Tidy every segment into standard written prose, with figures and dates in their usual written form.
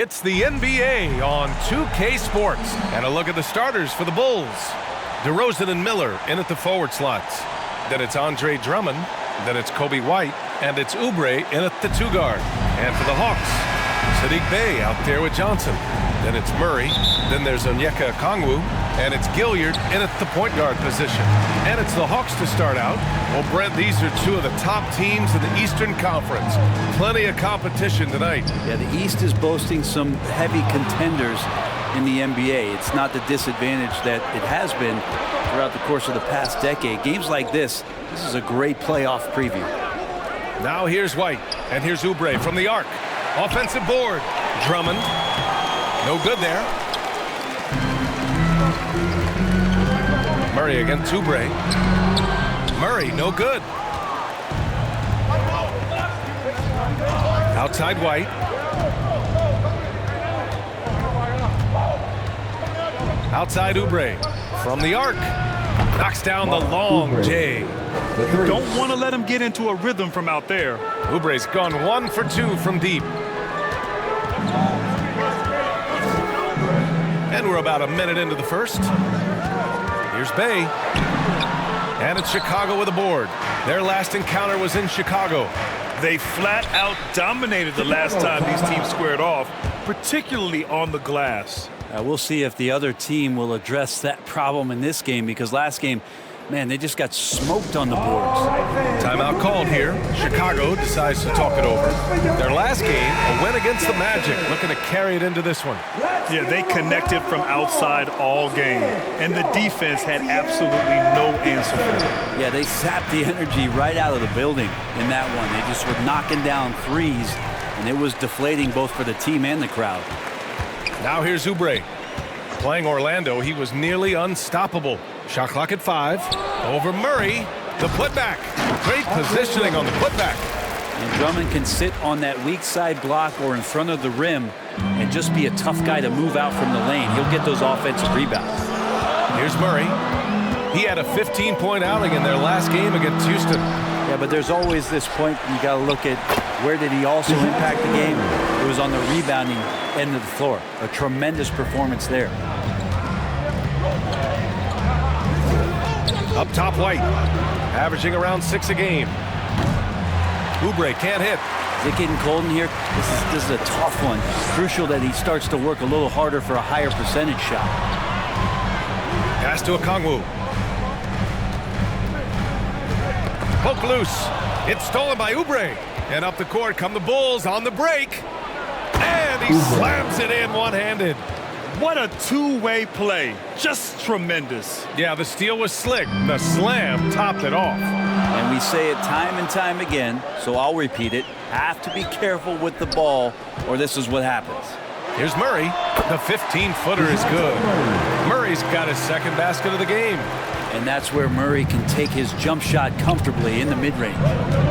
It's the NBA on 2K Sports. And a look at the starters for the Bulls. DeRozan and Miller in at the forward slots. Then it's Andre Drummond. Then it's Kobe White. And it's Oubre in at the two guard. And for the Hawks, Saddiq Bey out there with Johnson. Then it's Murray. Then there's Onyeka Okongwu. And it's Gilliard in at the point guard position. And it's the Hawks to start out. Well, Brent, these are two of the top teams in the Eastern Conference. Plenty of competition tonight. Yeah, the East is boasting some heavy contenders in the NBA. It's not the disadvantage that it has been throughout the course of the past decade. Games like this is a great playoff preview. Now here's White, and here's Oubre from the arc. Offensive board. Drummond. No good there. Murray against Oubre. Murray, no good. Outside White. Outside Oubre. From the arc. Knocks down the long J. You don't want to let him get into a rhythm from out there. Oubre's gone 1 for 2 from deep. And we're about a minute into the first. Here's Bey. And it's Chicago with a board. Their last encounter was in Chicago. They flat out dominated the last time these teams squared off, particularly on the glass. We'll see if the other team will address that problem in this game, because last game, man, they just got smoked on the boards. Timeout called here. Chicago decides to talk it over. Their last game, a win against the Magic, looking to carry it into this one. Yeah, they connected from outside all game, and the defense had absolutely no answer for them. Yeah, they sapped the energy right out of the building in that one. They just were knocking down threes, and it was deflating both for the team and the crowd. Now here's Oubre. Playing Orlando, he was nearly unstoppable. Shot clock at 5. Over Murray. The putback. Great positioning on the putback. And Drummond can sit on that weak side block or in front of the rim and just be a tough guy to move out from the lane. He'll get those offensive rebounds. Here's Murray. He had a 15-point outing in their last game against Houston. Yeah, but there's always this point you got to look at where did he also impact the game. It was on the rebounding end of the floor. A tremendous performance there. Up top, White, averaging around 6 a game. Oubre can't hit. Is it getting cold in here? This is a tough one. Crucial that he starts to work a little harder for a higher percentage shot. Pass to Okongwu. Poke loose. It's stolen by Oubre. And up the court come the Bulls on the break. And he slams it in one-handed. What a two-way play. Just tremendous. Yeah, the steal was slick. The slam topped it off. And we say it time and time again, so I'll repeat it. Have to be careful with the ball, or this is what happens. Here's Murray. The 15-footer is good. Murray's got his second basket of the game. And that's where Murray can take his jump shot comfortably in the mid-range.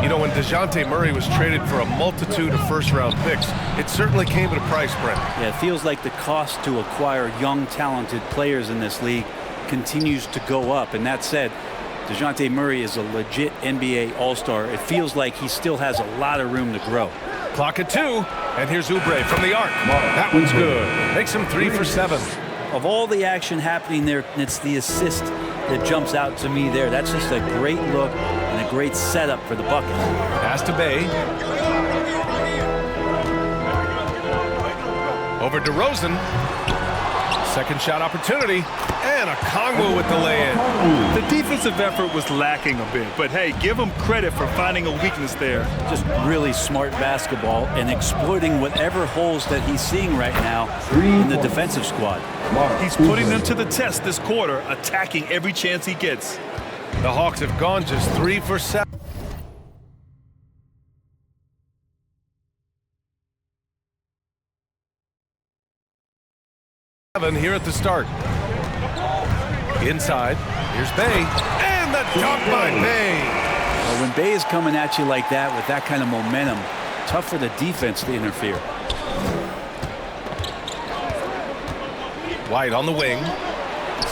You know, when DeJounte Murray was traded for a multitude of first-round picks, it certainly came at a price, Brent. Yeah, it feels like the cost to acquire young, talented players in this league continues to go up. And that said, DeJounte Murray is a legit NBA All-Star. It feels like he still has a lot of room to grow. Clock at 2, and here's Oubre from the arc. That one's good. Makes him 3 for 7. Of all the action happening there, it's the assist that jumps out to me there. That's just a great look and a great setup for the bucket. Pass to Bey. Over DeRozan. Second shot opportunity. And Okongwu with the lay-in. The defensive effort was lacking a bit, but hey, give him credit for finding a weakness there. Just really smart basketball and exploiting whatever holes that he's seeing right now in the defensive squad. He's putting them to the test this quarter, attacking every chance he gets. The Hawks have gone just 3 for 7. Here at the start. Inside, here's Bey, and the dunk by Bey. Well, when Bey is coming at you like that with that kind of momentum, tough for the defense to interfere. White on the wing,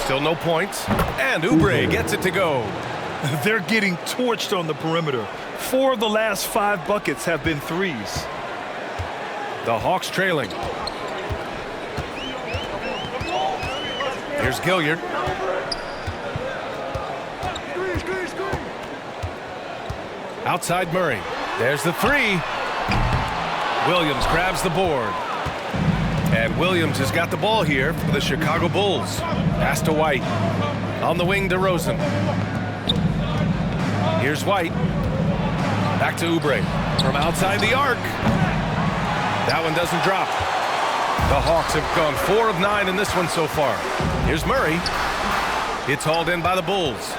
still no points, and Oubre gets it to go. They're getting torched on the perimeter. 4 of the last 5 buckets have been threes. The Hawks trailing. Here's Gilliard. Outside Murray. There's the three. Williams grabs the board. And Williams has got the ball here for the Chicago Bulls. Pass to White. On the wing, DeRozan. Here's White. Back to Oubre. From outside the arc. That one doesn't drop. The Hawks have gone 4 of 9 in this one so far. Here's Murray. It's hauled in by the Bulls.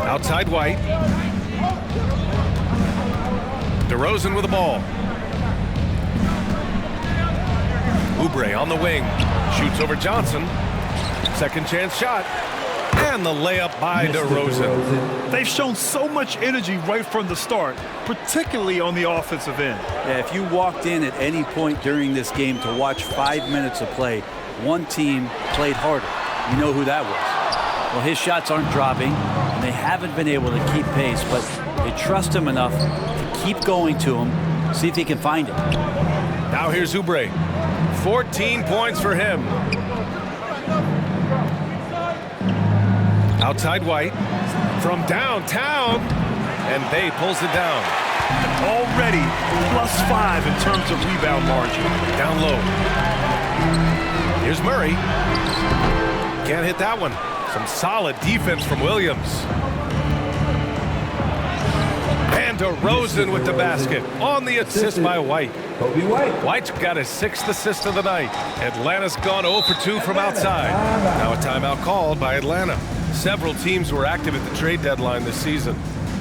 Outside White. DeRozan with the ball. Oubre on the wing. Shoots over Johnson. Second chance shot. And the layup by DeRozan. They've shown so much energy right from the start, particularly on the offensive end. Yeah, if you walked in at any point during this game to watch 5 minutes of play, one team played harder. You know who that was. Well, his shots aren't dropping, and they haven't been able to keep pace, but they trust him enough to keep going to him, see if he can find it. Now here's Oubre. 14 points for him. Outside White. From downtown. And Bay pulls it down. Already +5 in terms of rebound margin. Down low. Here's Murray. Can't hit that one. Some solid defense from Williams. And DeRozan with the basket on the assist by White. Coby White. White's got his 6th assist of the night. Atlanta's gone 0 for 2 from outside. Now a timeout called by Atlanta. Several teams were active at the trade deadline this season.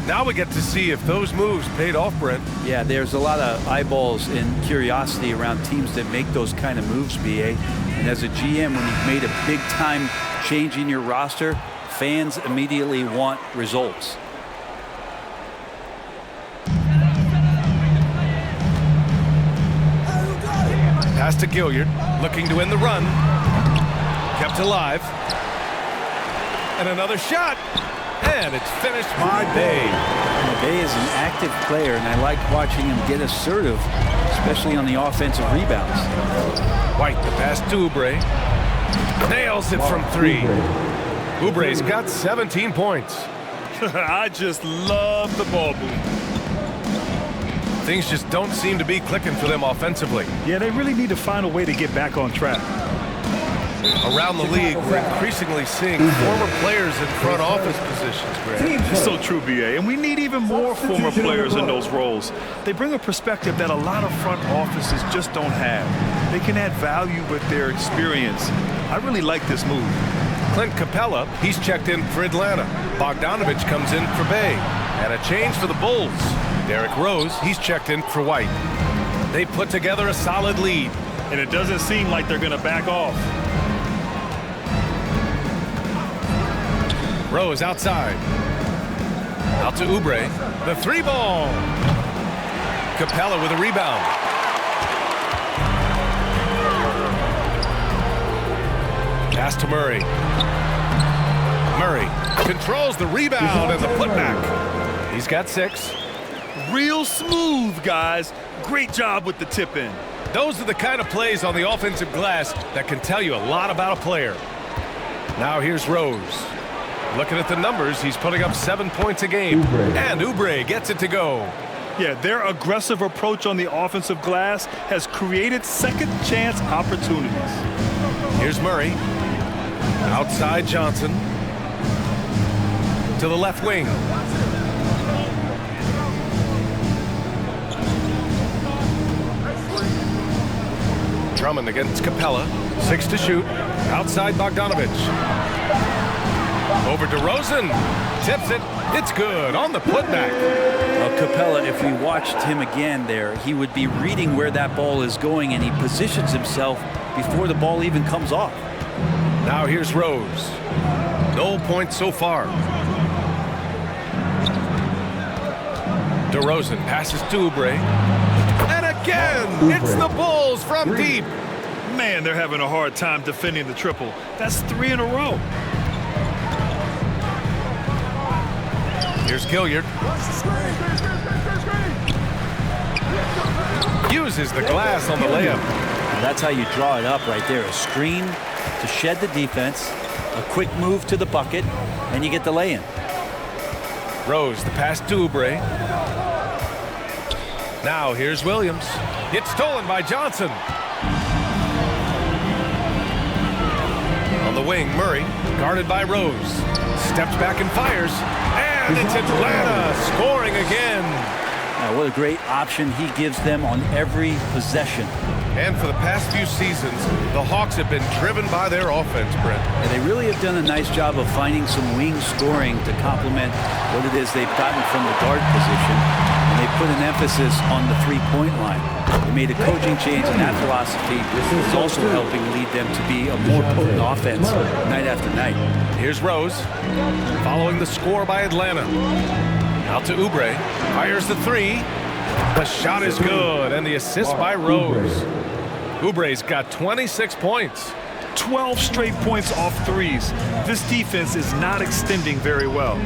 Now we get to see if those moves paid off, Brent. Yeah, there's a lot of eyeballs and curiosity around teams that make those kind of moves, BA. And as a GM, when you've made a big-time change in your roster, fans immediately want results. Pass to Gilliard, looking to end the run. Kept alive. And another shot. And it's finished by Bay. Bay is an active player, and I like watching him get assertive, especially on the offensive rebounds. White, the pass to Oubre. Nails it from 3. Oubre's got 17 points. I just love the ball movement. Things just don't seem to be clicking for them offensively. Yeah, they really need to find a way to get back on track. Around the league, we're increasingly seeing former players in front office positions, Grant. It's so true, BA, and we need even more former players in those roles. They bring a perspective that a lot of front offices just don't have. They can add value with their experience. I really like this move. Clint Capella, he's checked in for Atlanta. Bogdanovich comes in for Bay. And a change for the Bulls. Derrick Rose, he's checked in for White. They put together a solid lead. And it doesn't seem like they're going to back off. Rose outside. Out to Oubre. The 3-ball. Capella with a rebound. Pass to Murray. Murray controls the rebound and the putback. He's got 6. Real smooth, guys. Great job with the tip in. Those are the kind of plays on the offensive glass that can tell you a lot about a player. Now here's Rose. Looking at the numbers, he's putting up 7 points a game. And Oubre gets it to go. Yeah, their aggressive approach on the offensive glass has created second chance opportunities. Here's Murray. Outside Johnson. To the left wing. Drummond against Capella. 6 to shoot. Outside Bogdanovich. Over DeRozan. Tips it. It's good on the putback. Well, Capella, if we watched him again there, he would be reading where that ball is going, and he positions himself before the ball even comes off. Now here's Rose. No points so far. DeRozan passes to Oubre. And again, it's the Bulls from deep. Man, they're having a hard time defending the triple. That's 3 in a row. Here's Gilliard. Uses the glass on the layup. That's how you draw it up right there. A screen to shed the defense, a quick move to the bucket, and you get the lay-in. Rose, the pass to Oubre. Now here's Williams. It's stolen by Johnson. On the wing, Murray, guarded by Rose. Steps back and fires. And it's Atlanta scoring again. What a great option he gives them on every possession. And for the past few seasons, the Hawks have been driven by their offense, Brent. And they really have done a nice job of finding some wing scoring to complement what it is they've gotten from the guard position. And they put an emphasis on the three-point line. They made a coaching change, and that philosophy is also helping lead them to be a more potent offense night after night. Here's Rose, following the score by Atlanta. Out to Oubre, fires the three. The shot is good, and the assist by Rose. Oubre's got 26 points. 12 straight points off threes. This defense is not extending very well.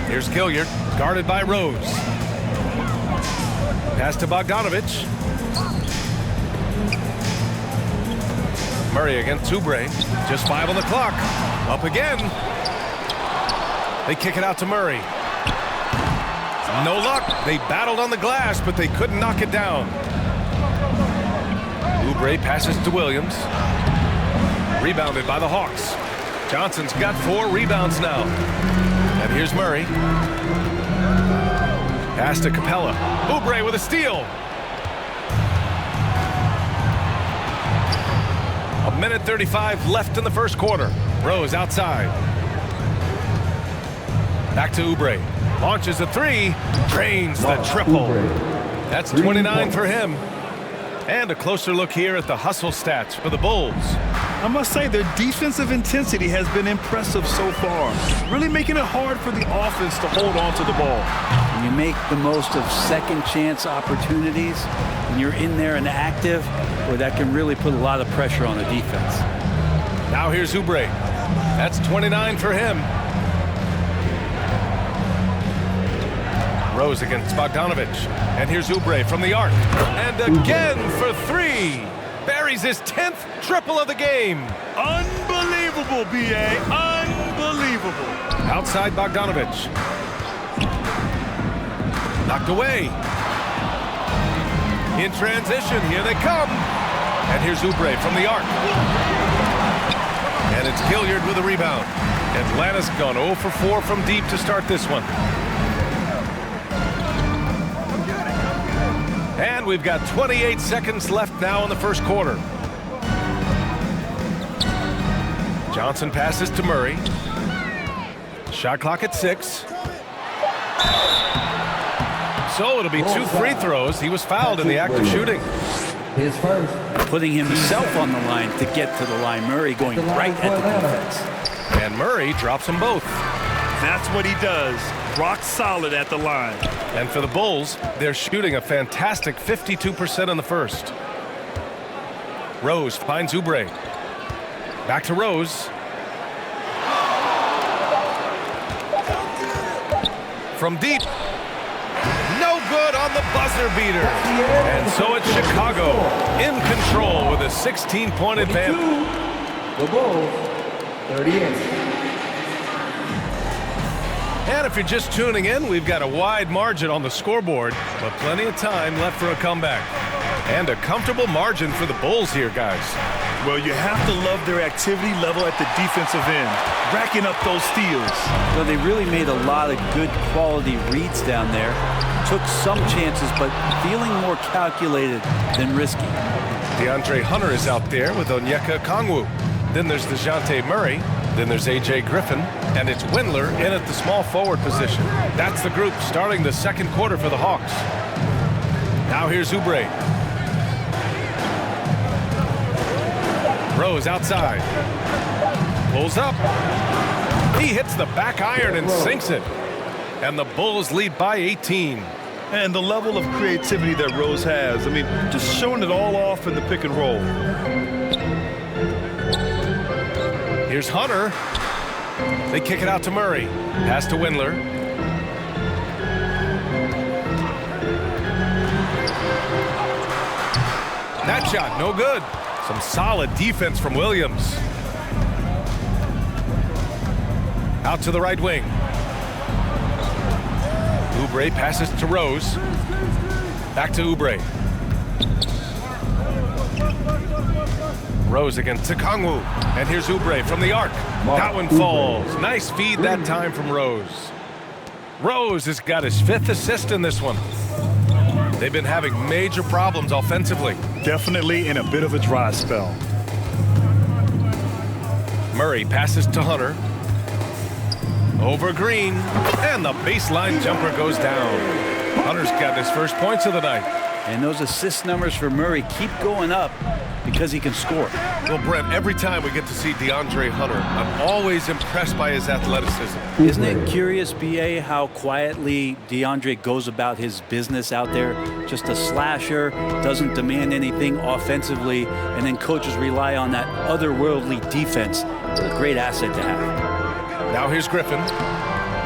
Here's Gilliard, guarded by Rose. Pass to Bogdanovich. Murray against Oubre. Just 5 on the clock. Up again. They kick it out to Murray. No luck. They battled on the glass, but they couldn't knock it down. Oubre passes to Williams. Rebounded by the Hawks. Johnson's got 4 rebounds now. And here's Murray. Pass to Capella. Oubre with a steal. A minute 35 left in the first quarter. Rose outside. Back to Oubre. Launches a three. Drains the triple. That's 29 for him. And a closer look here at the hustle stats for the Bulls. I must say their defensive intensity has been impressive so far. Really making it hard for the offense to hold on to the ball. When you make the most of second chance opportunities, and you're in there and active, boy, that can really put a lot of pressure on the defense. Now here's Oubre. That's 29 for him. Rose against Bogdanovich. And here's Oubre from the arc. And again for 3. Buries his 10th triple of the game. Unbelievable, B.A. Unbelievable. Outside Bogdanovich. Knocked away. In transition, here they come. And here's Oubre from the arc. And it's Gilliard with a rebound. Atlanta's gone 0 for 4 from deep to start this one. And we've got 28 seconds left now in the first quarter. Johnson passes to Murray. Shot clock at 6. So it'll be 2 free throws. He was fouled in the act of shooting. His first. Putting himself on the line to get to the line. Murray going right at the defense. And Murray drops them both. That's what he does. Rock solid at the line. And for the Bulls, they're shooting a fantastic 52% in the first. Rose finds Oubre. Back to Rose. From deep. No good on the buzzer beater. And so it's Chicago in control with a 16-point advantage. The Bulls, 38. And if you're just tuning in, we've got a wide margin on the scoreboard, but plenty of time left for a comeback. And a comfortable margin for the Bulls here, guys. Well, you have to love their activity level at the defensive end, racking up those steals. So they really made a lot of good quality reads down there. Took some chances, but feeling more calculated than risky. DeAndre Hunter is out there with Onyeka Okongwu. Then there's DeJounte Murray. Then there's A.J. Griffin. And it's Windler in at the small forward position. That's the group starting the second quarter for the Hawks. Now here's Oubre. Rose outside. Pulls up. He hits the back iron and sinks it. And the Bulls lead by 18. And the level of creativity that Rose has. I mean, just showing it all off in the pick and roll. Here's Hunter. They kick it out to Murray. Pass to Windler. shot, no good. Some solid defense from Williams. Out to the right wing. Oubre passes to Rose. Back to Oubre. Rose against Okongwu. And here's Oubre from the arc. That one falls. Nice feed that time from Rose. Rose has got his 5th assist in this one. They've been having major problems offensively. Definitely in a bit of a dry spell. Murray passes to Hunter. Over Green. And the baseline jumper goes down. Hunter's got his first points of the night. And those assist numbers for Murray keep going up because he can score. Well, Brent, every time we get to see DeAndre Hunter, I'm always impressed by his athleticism. Isn't it curious, B.A., how quietly DeAndre goes about his business out there? Just a slasher, doesn't demand anything offensively, and then coaches rely on that otherworldly defense. It's a great asset to have. Now here's Griffin.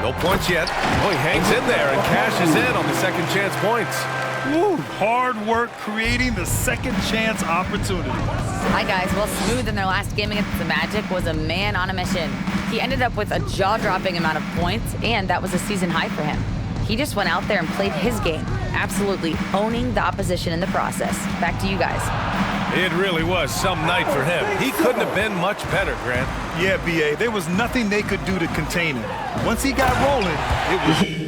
No points yet. Oh, he hangs in there and cashes in on the second chance points. Woo, hard work creating the second chance opportunity. Hi guys, well, Smooth in their last game against the Magic was a man on a mission. He ended up with a jaw-dropping amount of points, and that was a season high for him. He just went out there and played his game, absolutely owning the opposition in the process. Back to you guys. It really was some night for him. He couldn't have been much better, Grant. Yeah, B.A., there was nothing they could do to contain him. Once he got rolling, it was...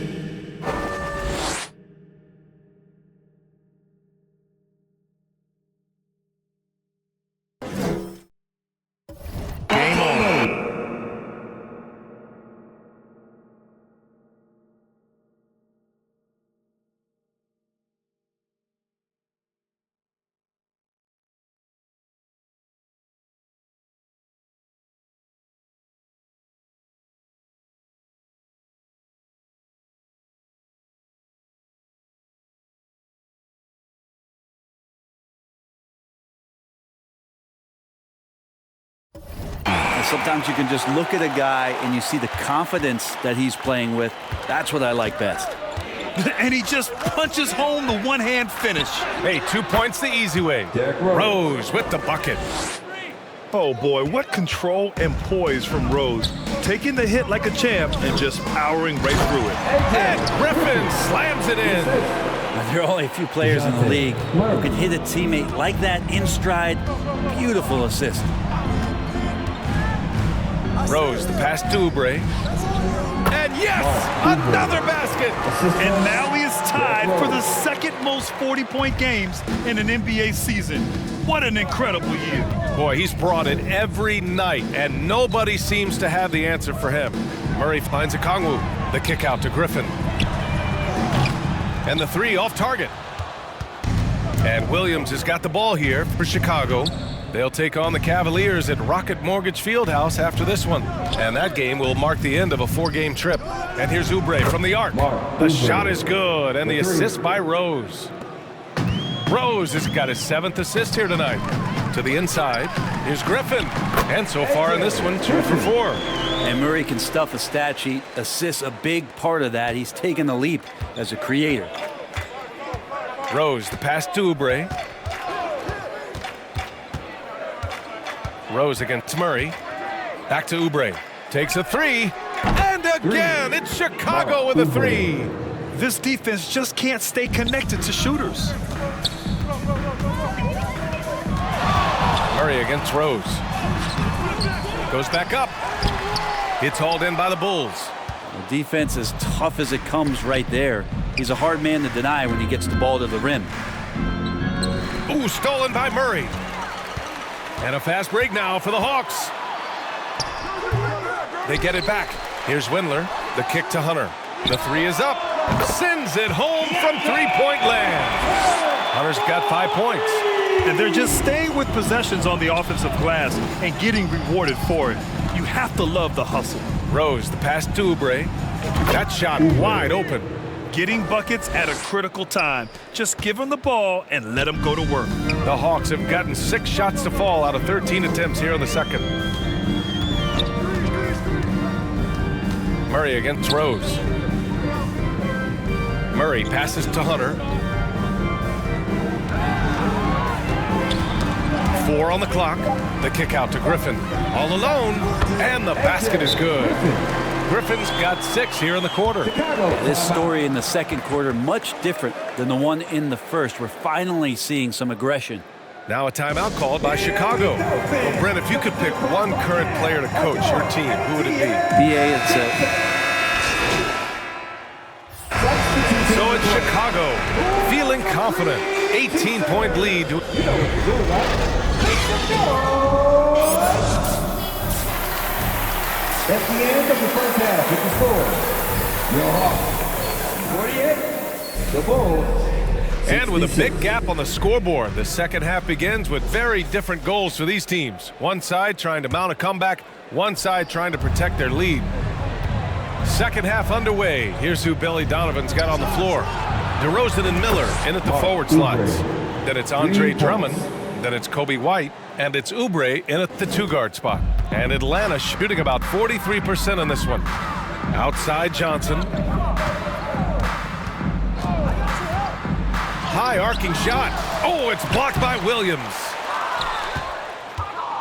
Sometimes you can just look at a guy and you see the confidence that he's playing with. That's what I like best. And he just punches home the one-hand finish. Hey, 2 points the easy way. Rose with the bucket. Oh boy, what control and poise from Rose. Taking the hit like a champ and just powering right through it. And Griffin slams it in. There are only a few players in the league who can hit a teammate like that in stride. Beautiful assist. Rose, the pass to Oubre. And yes, another basket. And now he is tied for the second most 40-point games in an NBA season. What an incredible year. Boy, he's brought it every night, and nobody seems to have the answer for him. Murray finds Okongwu. The kick out to Griffin. And the three off target. And Williams has got the ball here for Chicago. They'll take on the Cavaliers at Rocket Mortgage Fieldhouse after this one. And that game will mark the end of a 4-game trip. And here's Oubre from the arc. The shot is good, and the assist by Rose. Rose has got his 7th assist here tonight. To the inside, here's Griffin. And so far in this one, 2 for 4. And Murray can stuff a stat sheet. Assists a big part of that. He's taken the leap as a creator. Rose, the pass to Oubre. Rose against Murray. Back to Oubre. Takes a 3. And again, it's Chicago with a 3. This defense just can't stay connected to shooters. Murray against Rose. Goes back up. It's hauled in by the Bulls. The defense as tough as it comes right there. He's a hard man to deny when he gets the ball to the rim. Ooh, stolen by Murray. And a fast break now for the Hawks. They get it back. Here's Windler. The kick to Hunter. The 3 is up. Sends it home from three-point land. Hunter's got 5 points. And they're just staying with possessions on the offensive glass and getting rewarded for it. You have to love the hustle. Rose, the pass to Oubre. That shot wide open. Getting buckets at a critical time. Just give him the ball and let him go to work. The Hawks have gotten 6 shots to fall out of 13 attempts here in the second. Murray against Rose. Murray passes to Hunter. 4 on the clock. The kick out to Griffin. All alone, and the basket is good. Griffin's got 6 here in the quarter. This story in the second quarter, much different than the one in the first. We're finally seeing some aggression. Now a timeout called by Chicago. Well, Brent, if you could pick one current player to coach your team, who would it be? BA, So it's Chicago, feeling confident. 18-point lead. At the end of the first half, with the score, your Hawks 48, the Bulls. And with a big gap on the scoreboard, the second half begins with very different goals for these teams. One side trying to mount a comeback, one side trying to protect their lead. Second half underway. Here's who Billy Donovan's got on the floor. DeRozan and Miller in at the forward slots. Then it's Andre Drummond. Then it's Kobe White. And it's Oubre in at the 2-guard spot. And Atlanta shooting about 43% on this one. Outside Johnson. High arcing shot. Oh, it's blocked by Williams.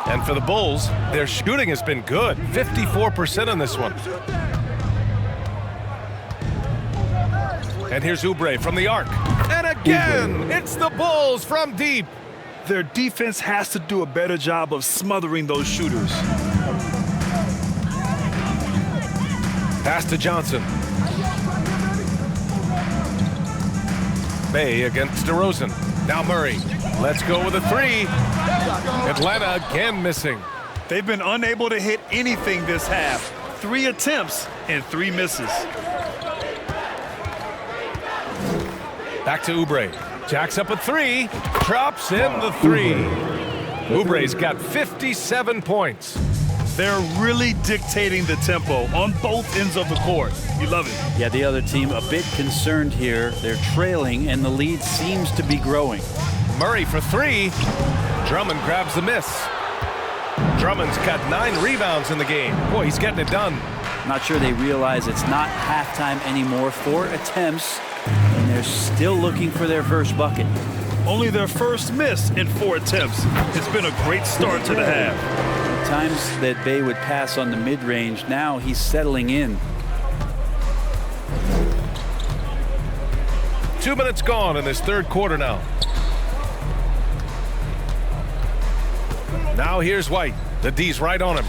And for the Bulls, their shooting has been good. 54% on this one. And here's Oubre from the arc. And again, it's the Bulls from deep. Their defense has to do a better job of smothering those shooters. Pass to Johnson. Bay against DeRozan. Now Murray. Let's go with a 3. Atlanta again missing. They've been unable to hit anything this half. 3 attempts and 3 misses. Back to Oubre. Jacks up a 3. Drops in the 3. Oubre's got 57 points. They're really dictating the tempo on both ends of the court. You love it. Yeah, the other team a bit concerned here. They're trailing, and the lead seems to be growing. Murray for 3. Drummond grabs the miss. Drummond's got 9 rebounds in the game. Boy, he's getting it done. Not sure they realize it's not halftime anymore. 4 attempts, and they're still looking for their first bucket. Only their first miss in 4 attempts. It's been a great start to the half. Times that Bay would pass on the mid-range, now he's settling in. 2 minutes gone in this third quarter now. Now here's White. The D's right on him.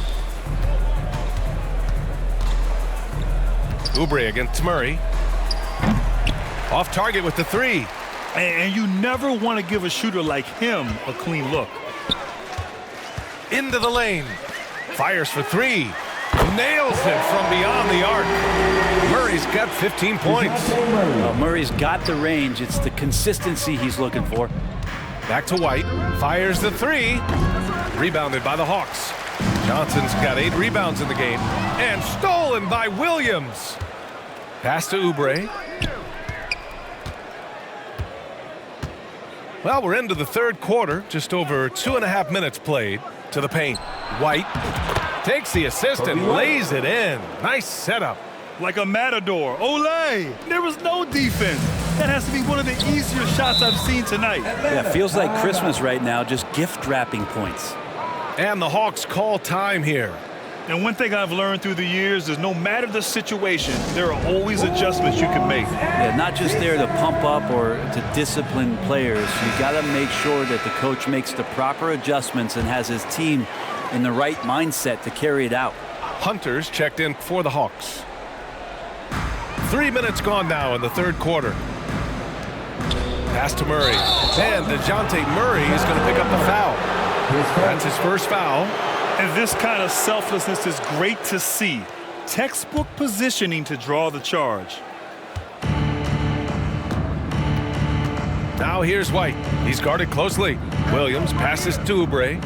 Oubre against Murray. Off target with the 3. And you never want to give a shooter like him a clean look. Into the lane. Fires for 3. Nails it from beyond the arc. Murray's got 15 points. Murray's got the range. It's the consistency he's looking for. Back to White. Fires the 3. Rebounded by the Hawks. Johnson's got 8 rebounds in the game. And stolen by Williams. Pass to Oubre. Well, we're into the third quarter. Just over 2.5 minutes played. To the paint. White takes the assist and lays it in. Nice setup. Like a matador. Olay! There was no defense. That has to be one of the easier shots I've seen tonight. Yeah, feels like Christmas right now, just gift wrapping points. And the Hawks call time here. And one thing I've learned through the years is no matter the situation, there are always adjustments you can make. Yeah, not just there to pump up or to discipline players. You got to make sure that the coach makes the proper adjustments and has his team in the right mindset to carry it out. Hunter's checked in for the Hawks. 3 minutes gone now in the third quarter. Pass to Murray. And DeJounte Murray is going to pick up the foul. That's his first foul. And this kind of selflessness is great to see. Textbook positioning to draw the charge. Now here's White. He's guarded closely. Williams passes to Oubre.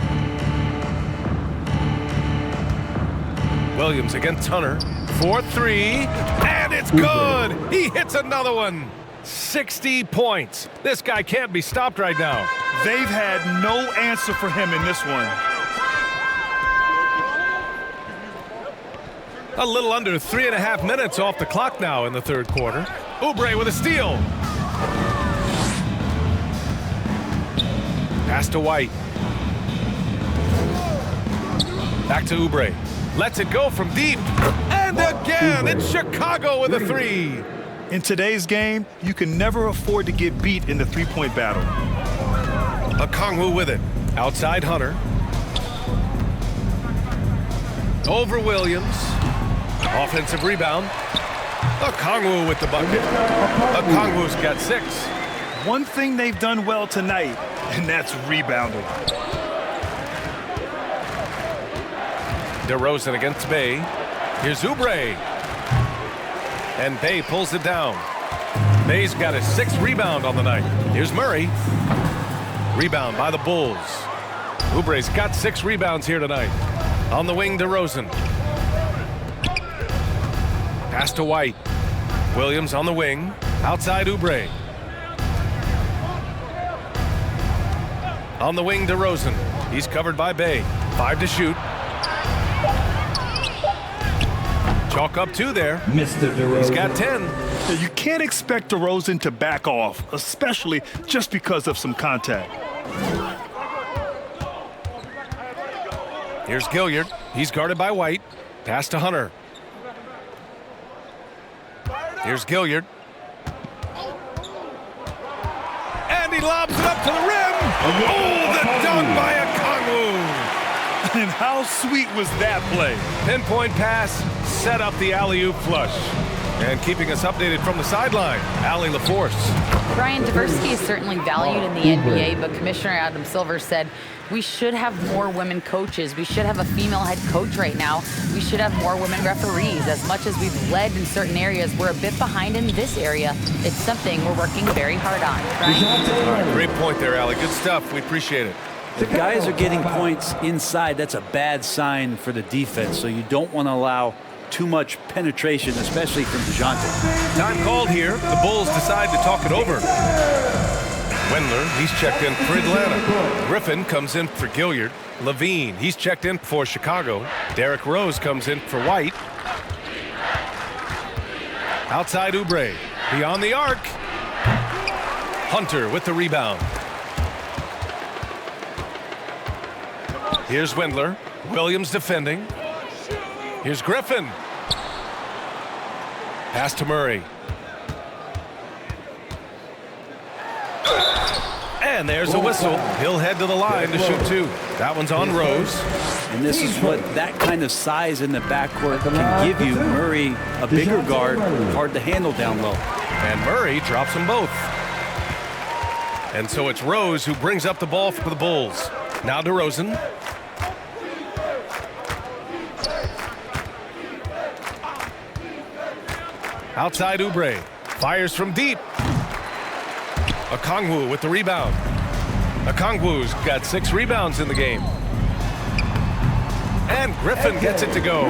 Williams against Hunter. 4-3. And it's good. He hits another one. 60 points. This guy can't be stopped right now. They've had no answer for him in this one. A little under 3.5 minutes off the clock now in the third quarter. Oubre with a steal. Pass to White. Back to Oubre. Lets it go from deep. And again, it's Chicago with a three. In today's game, you can never afford to get beat in the three-point battle. Okongwu with it. Outside Hunter. Over Williams. Offensive rebound. Okongwu with the bucket. Okongwu's got 6. One thing they've done well tonight, and that's rebounding. DeRozan against Bey. Here's Oubre. And Bey pulls it down. Bey's got his 6th rebound on the night. Here's Murray. Rebound by the Bulls. Oubre's got 6 rebounds here tonight. On the wing, DeRozan. Pass to White. Williams on the wing. Outside Oubre. On the wing, DeRozan. He's covered by Bey. 5 to shoot. Chalk up 2 there. Mr. DeRozan. He's got 10. You can't expect DeRozan to back off, especially just because of some contact. Here's Gilliard. He's guarded by White. Pass to Hunter. Here's Gilliard. And he lobs it up to the rim. Oh, the dunk by Okongwu. And how sweet was that play? Pinpoint pass, set up the alley-oop flush. And keeping us updated from the sideline, Allie LaForce. Brian, diversity is certainly valued in the NBA, but Commissioner Adam Silver said we should have more women coaches. We should have a female head coach right now. We should have more women referees. As much as we've led in certain areas, we're a bit behind in this area. It's something we're working very hard on. Brian? All right, great point there, Allie. Good stuff. We appreciate it. The guys are getting points inside. That's a bad sign for the defense, so you don't want to allow too much penetration, especially from DeJounte. Time called here. The Bulls decide to talk it over. Wendler, he's checked in for Atlanta. Griffin comes in for Gilliard. Levine, he's checked in for Chicago. Derrick Rose comes in for White. Outside Oubre. Beyond the arc. Hunter with the rebound. Here's Wendler. Williams defending. Here's Griffin. Pass to Murray. And there's a whistle. He'll head to the line to shoot 2. That one's on Rose. And this is what that kind of size in the backcourt can give you. Murray, a bigger guard, hard to handle down low. And Murray drops them both. And so it's Rose who brings up the ball for the Bulls. Now DeRozan. Outside Oubre. Fires from deep. Okongwu with the rebound. Okongwu's got 6 rebounds in the game. And Griffin gets it to go.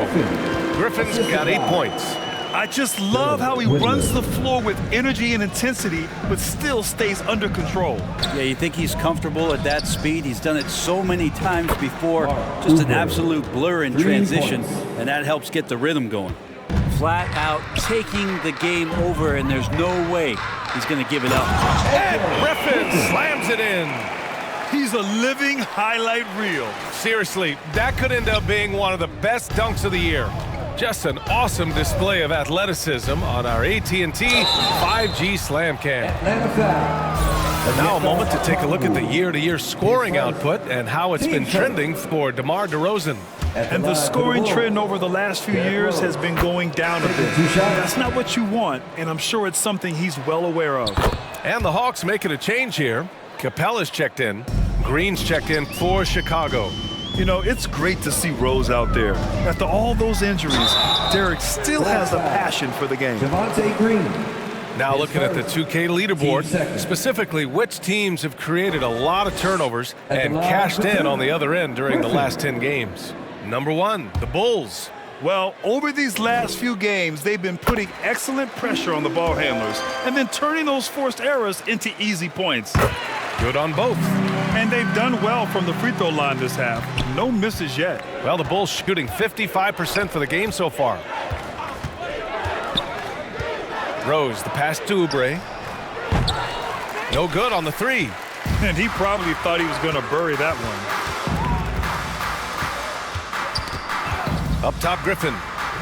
Griffin's got 8 points. I just love how he runs the floor with energy and intensity, but still stays under control. Yeah, you think he's comfortable at that speed? He's done it so many times before. Just an absolute blur in transition, and that helps get the rhythm going. Flat out taking the game over, and there's no way he's going to give it up. And Griffin slams it in. He's a living highlight reel. Seriously, that could end up being one of the best dunks of the year. Just an awesome display of athleticism on our AT&T 5G Slam Cam. And now a moment to take a look at the year-to-year scoring output and how it's been trending for DeMar DeRozan. And the scoring trend over the last few years has been going down a bit. That's not what you want, and I'm sure it's something he's well aware of. And the Hawks making a change here. Capella's checked in. Green's checked in for Chicago. You know, it's great to see Rose out there. After all those injuries, Derrick still has a passion for the game. Javonte Green. Now looking at the 2K leaderboard, specifically which teams have created a lot of turnovers and cashed in on the other end during the last 10 games. Number 1, the Bulls. Well, over these last few games, they've been putting excellent pressure on the ball handlers and then turning those forced errors into easy points. Good on both. And they've done well from the free throw line this half. No misses yet. Well, the Bulls shooting 55% for the game so far. Rose, the pass to Oubre. No good on the 3. And he probably thought he was going to bury that one. Up top, Griffin.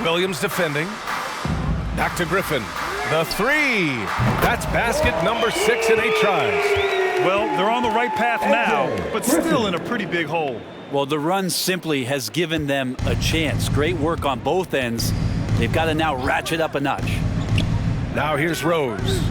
Williams defending. Back to Griffin. The three. That's basket number 6 in 8 tries. Well, they're on the right path now, but still in a pretty big hole. Well, the run simply has given them a chance. Great work on both ends. They've got to now ratchet up a notch. Now here's Rose.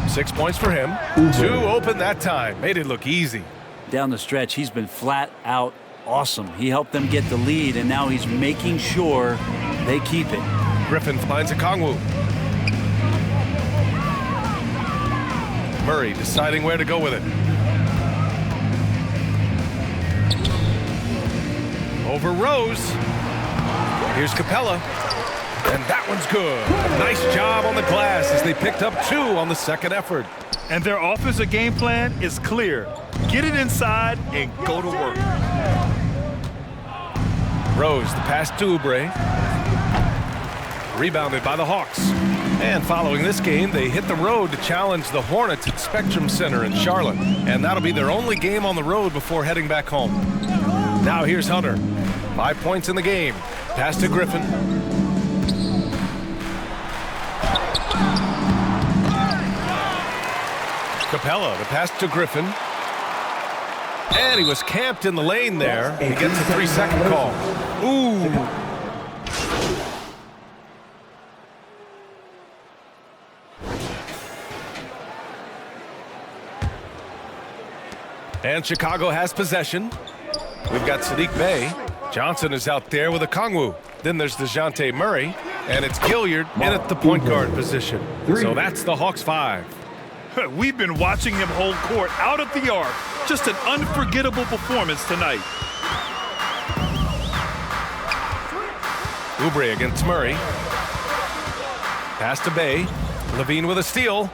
6 points for him. 2 open that time. Made it look easy. Down the stretch, he's been flat out awesome. He helped them get the lead, and now he's making sure they keep it. Griffin finds Okongwu. Murray deciding where to go with it. Over Rose. Here's Capella. And that one's good. Nice job on the glass as they picked up 2 on the second effort. And their offensive game plan is clear. Get it inside and go to work. Rose, the pass to Oubre. Rebounded by the Hawks. And following this game, they hit the road to challenge the Hornets at Spectrum Center in Charlotte. And that'll be their only game on the road before heading back home. Now here's Hunter. 5 points in the game. Pass to Griffin. Capella, the pass to Griffin. And he was camped in the lane there. He gets a 3-second call. Ooh. And Chicago has possession. We've got Sadiq Bey. Johnson is out there with Okongwu. Then there's DeJounte Murray. And it's Gilliard in at the point guard position. So that's the Hawks 5. We've been watching him hold court out at the arc. Just an unforgettable performance tonight. Oubre against Murray. Pass to Bey. Levine with a steal.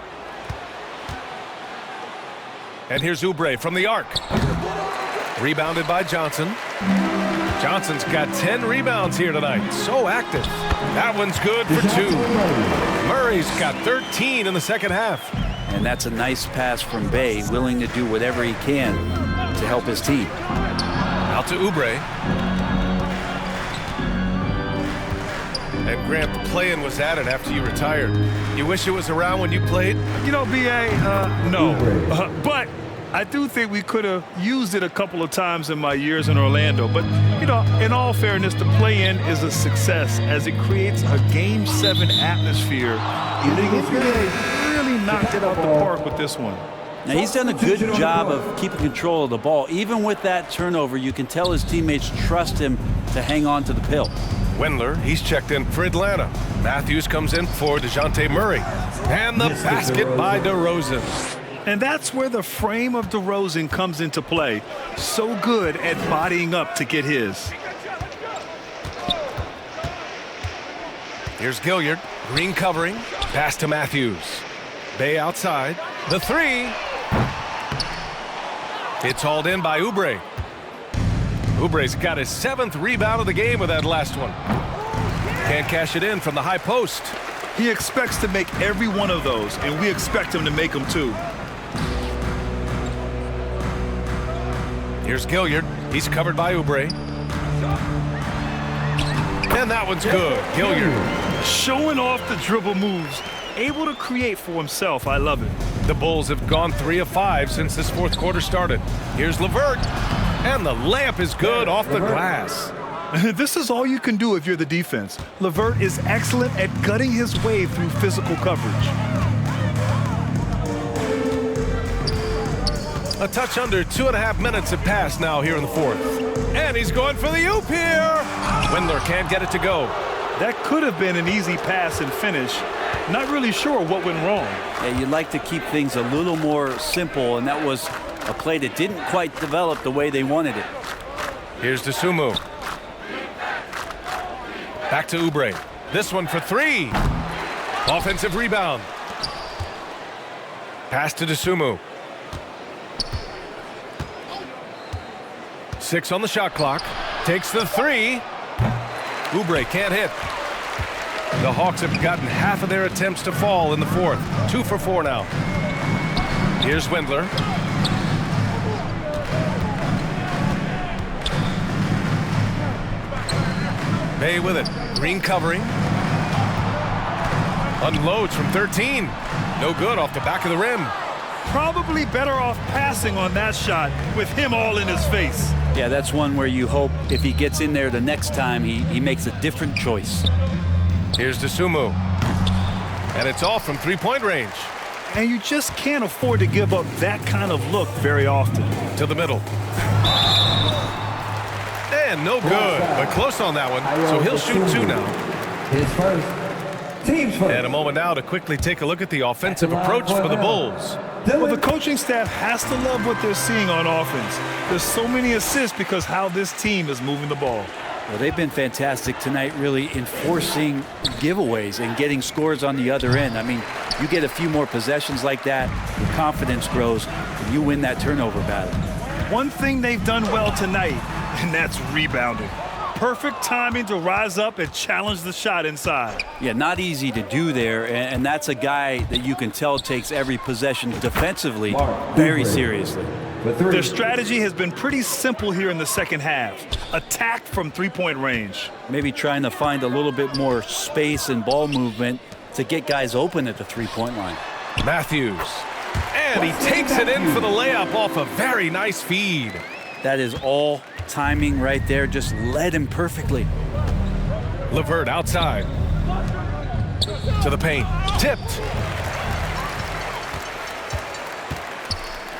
And here's Oubre from the arc. Rebounded by Johnson. Johnson's got 10 rebounds here tonight. So active. That one's good for 2. Murray's got 13 in the second half. And that's a nice pass from Bey, willing to do whatever he can to help his team. Out to Oubre. And Grant, the play-in was added after you retired. You wish it was around when you played? You know, B.A., no. But I do think we could have used it a couple of times in my years in Orlando. But, you know, in all fairness, the play-in is a success as it creates a Game 7 atmosphere. Really knocked it out the park with this one. Now, he's done a good job of keeping control of the ball. Even with that turnover, you can tell his teammates trust him to hang on to the pill. Wendler, he's checked in for Atlanta. Matthews comes in for DeJounte Murray. And the basket by DeRozan. And that's where the frame of DeRozan comes into play. So good at bodying up to get his. Here's Gilliard. Green covering. Pass to Matthews. Bey outside. The 3. It's hauled in by Oubre. Oubre's got his 7th rebound of the game with that last one. Can't cash it in from the high post. He expects to make every one of those, and we expect him to make them too. Here's Gilliard. He's covered by Oubre. And that one's good. Gilliard. Showing off the dribble moves. Able to create for himself. I love it. The Bulls have gone 3 of 5 since this fourth quarter started. Here's LeVert. And the layup is good off the glass. This is all you can do if you're the defense. LeVert is excellent at gutting his way through physical coverage. A touch under 2.5 minutes have passed now here in the fourth. And he's going for the oop here. Wendler can't get it to go. That could have been an easy pass and finish. Not really sure what went wrong. Yeah, you'd like to keep things a little more simple, and that was a play that didn't quite develop the way they wanted it. Here's Dosunmu. Back to Oubre. This one for 3. Offensive rebound. Pass to Dosunmu. 6 on the shot clock. Takes the 3. Oubre can't hit. The Hawks have gotten half of their attempts to fall in the fourth. 2 for 4 now. Here's Wendler. May with it. Green covering. Unloads from 13. No good off the back of the rim. Probably better off passing on that shot with him all in his face. Yeah, that's one where you hope if he gets in there the next time, he makes a different choice. Here's Dosunmu. And it's off from three-point range. And you just can't afford to give up that kind of look very often. To the middle. And no good, but close on that one. So he'll shoot two now. His first. Team's first. And a moment now to quickly take a look at the offensive approach for the Bulls. Well, the coaching staff has to love what they're seeing on offense. There's so many assists because how this team is moving the ball. Well, they've been fantastic tonight, really enforcing giveaways and getting scores on the other end. I mean, you get a few more possessions like that, your confidence grows, and you win that turnover battle. One thing they've done well tonight, and that's rebounding. Perfect timing to rise up and challenge the shot inside. Yeah, not easy to do there, and that's a guy that you can tell takes every possession defensively very seriously. Their strategy has been pretty simple here in the second half. Attack from three-point range. Maybe trying to find a little bit more space and ball movement to get guys open at the three-point line. Matthews. And he takes it in for the layup off a very nice feed. That is all timing right there. Just led him perfectly. LeVert outside. To the paint. Tipped.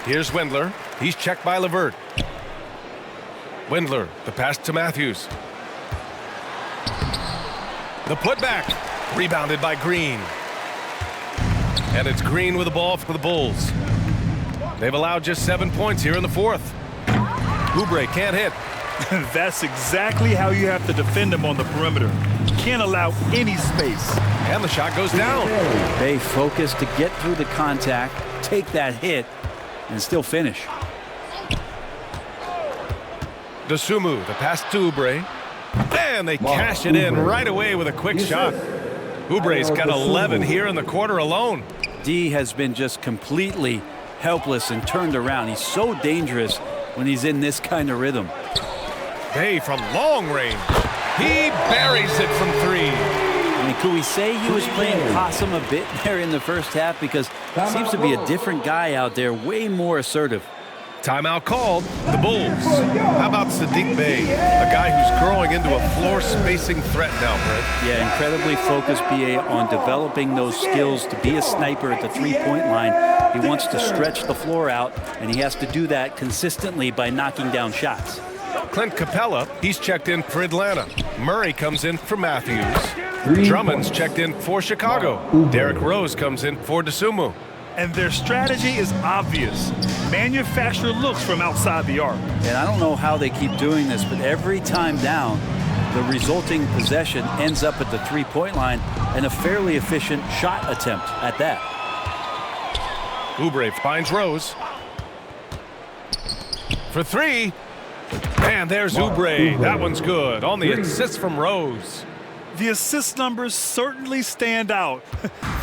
Here's Wendler. He's checked by LeVert. Wendler, the pass to Matthews. The putback. Rebounded by Green. And it's Green with the ball for the Bulls. They've allowed just 7 points here in the fourth. Oubre can't hit. That's exactly how you have to defend him on the perimeter. You can't allow any space. And the shot goes down. They focus to get through the contact, take that hit, and still finish. Dosunmu, the pass to Oubre. And they cash it in right away with a quick shot. Oubre's got 11 here in the quarter alone. D has been just completely helpless and turned around. He's so dangerous when he's in this kind of rhythm. Bay from long range. He buries it from three. I mean, could we say he was playing possum a bit there in the first half? Because it seems to be a different guy out there, way more assertive. Timeout called. The Bulls. How about Saddiq Bey, a guy who's growing into a floor-spacing threat now, Brent? Yeah, incredibly focused, BA, on developing those skills to be a sniper at the three-point line. He wants to stretch the floor out, and he has to do that consistently by knocking down shots. Clint Capella, he's checked in for Atlanta. Murray comes in for Matthews. Drummond's checked in for Chicago. Derrick Rose comes in for Dosunmu. And their strategy is obvious. Manufacture looks from outside the arc. And I don't know how they keep doing this, but every time down, the resulting possession ends up at the three-point line and a fairly efficient shot attempt at that. Oubre finds Rose. For three. And there's Oubre. That one's good on the assist from Rose. The assist numbers certainly stand out.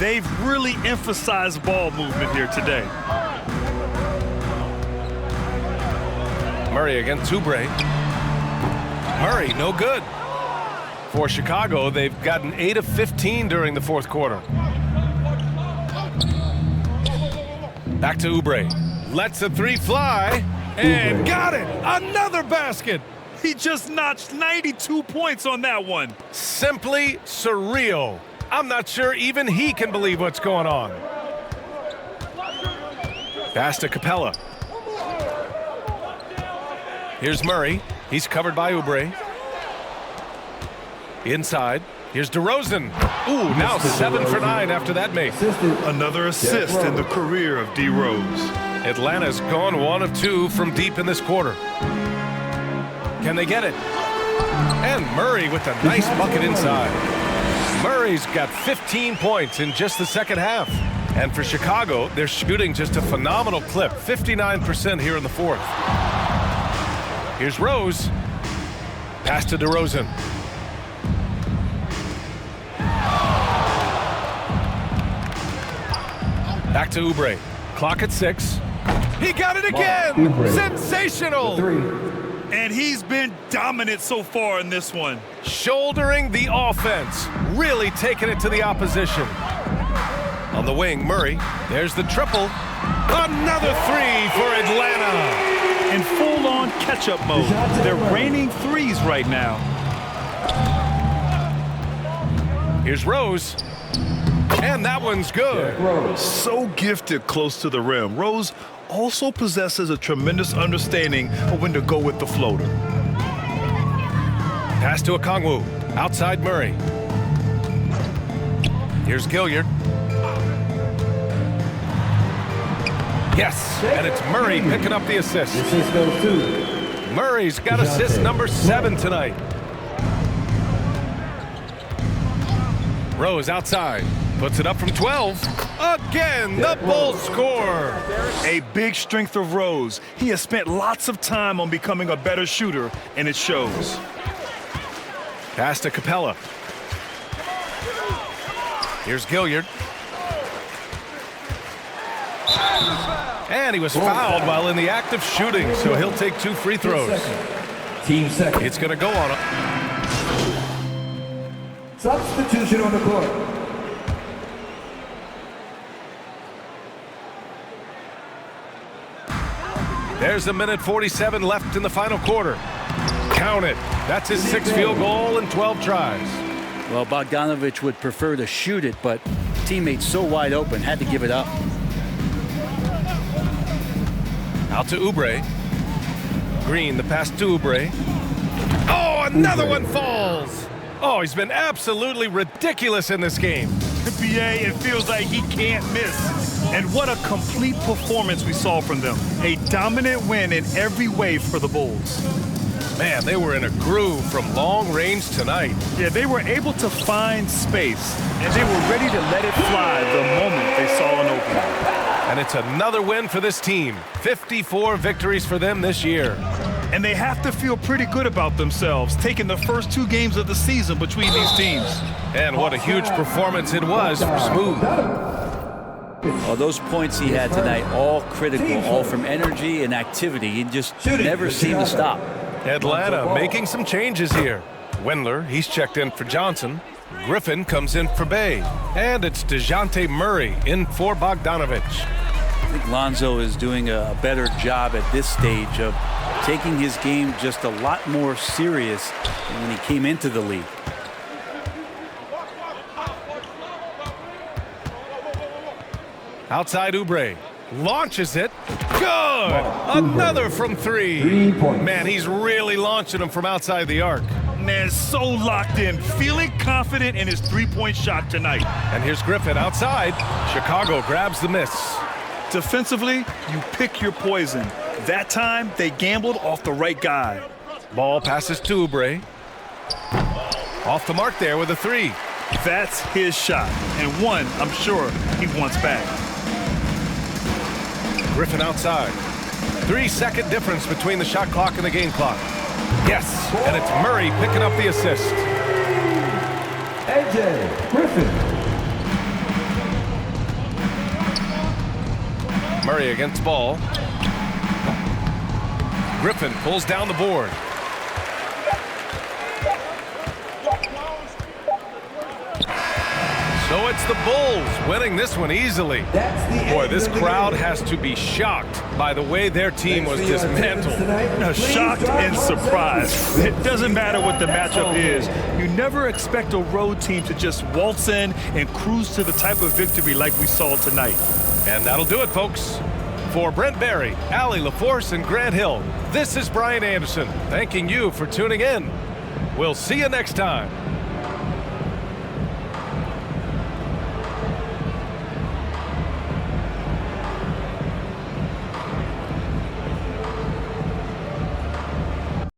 They've really emphasized ball movement here today. Murray against Oubre. Murray, no good. For Chicago, they've gotten 8 of 15 during the fourth quarter. Back to Oubre. Lets the three fly. And got it! Another basket! He just notched 92 points on that one. Simply surreal. I'm not sure even he can believe what's going on. Pass to Capella. Here's Murray. He's covered by Oubre. Inside. Here's DeRozan. Ooh, now 7 for 9 after that make. Another assist in the career of D. Rose. Atlanta's gone 1 of 2 from deep in this quarter. Can they get it? And Murray with a nice bucket inside. Murray's got 15 points in just the second half. And for Chicago, they're shooting just a phenomenal clip, 59% here in the fourth. Here's Rose. Pass to DeRozan. Back to Oubre. Clock at 6. He got it again! Sensational! And he's been dominant so far in this one. Shouldering the offense, really taking it to the opposition. On the wing, Murray. There's the triple. Another three for Atlanta. In full-on catch-up mode. They're raining threes right now. Here's Rose. And that one's good. So gifted close to the rim. Rose also possesses a tremendous understanding of when to go with the floater. Pass to Okongwu. Outside Murray. Here's Gilliard. Yes, and it's Murray picking up the assist. Assist goes to Murray's got assist number 7 tonight. Rose outside. Puts it up from 12. Again, the Bulls score. A big strength of Rose. He has spent lots of time on becoming a better shooter, and it shows. Pass to Capella. Here's Gilliard. And he was fouled while in the act of shooting, so he'll take 2 free throws. Team second. It's going to go on. Substitution on the court. There's a minute 47 left in the final quarter. Count it. That's his 6th field goal in 12 tries. Well, Bogdanovic would prefer to shoot it, but teammates so wide open, had to give it up. Out to Oubre. Green, the pass to Oubre. Oh, another one falls. Oh, he's been absolutely ridiculous in this game. NBA, it feels like he can't miss. And what a complete performance we saw from them. A dominant win in every way for the Bulls. Man, they were in a groove from long range tonight. Yeah, they were able to find space, and they were ready to let it fly the moment they saw an opening. And it's another win for this team. 54 victories for them this year. And they have to feel pretty good about themselves, taking the first 2 games of the season between these teams. And what a huge performance it was for Smooth. Well, those points he had tonight, all critical, all from energy and activity. He just never seemed to stop. Atlanta making some changes here. Wendler, he's checked in for Johnson. Griffin comes in for Bay. And it's DeJounte Murray in for Bogdanovic. I think Lonzo is doing a better job at this stage of taking his game just a lot more serious than when he came into the league. Outside Oubre. Launches it. Good! Another from 3. 3 points. Man, he's really launching them from outside the arc. Man, so locked in, feeling confident in his 3-point shot tonight. And here's Griffin outside. Chicago grabs the miss. Defensively, you pick your poison. That time, they gambled off the right guy. Ball passes to Oubre. Off the mark there with a 3. That's his shot, and one I'm sure he wants back. Griffin outside. 3-second difference between the shot clock and the game clock. Yes, and it's Murray picking up the assist. AJ Griffin. Murray against ball. Griffin pulls down the board. So it's the Bulls winning this one easily. Boy, this crowd has to be shocked by the way their team was dismantled. Shocked and surprised. It doesn't matter what the matchup is. You never expect a road team to just waltz in and cruise to the type of victory like we saw tonight. And that'll do it, folks. For Brent Barry, Allie LaForce, and Grant Hill, this is Brian Anderson thanking you for tuning in. We'll see you next time.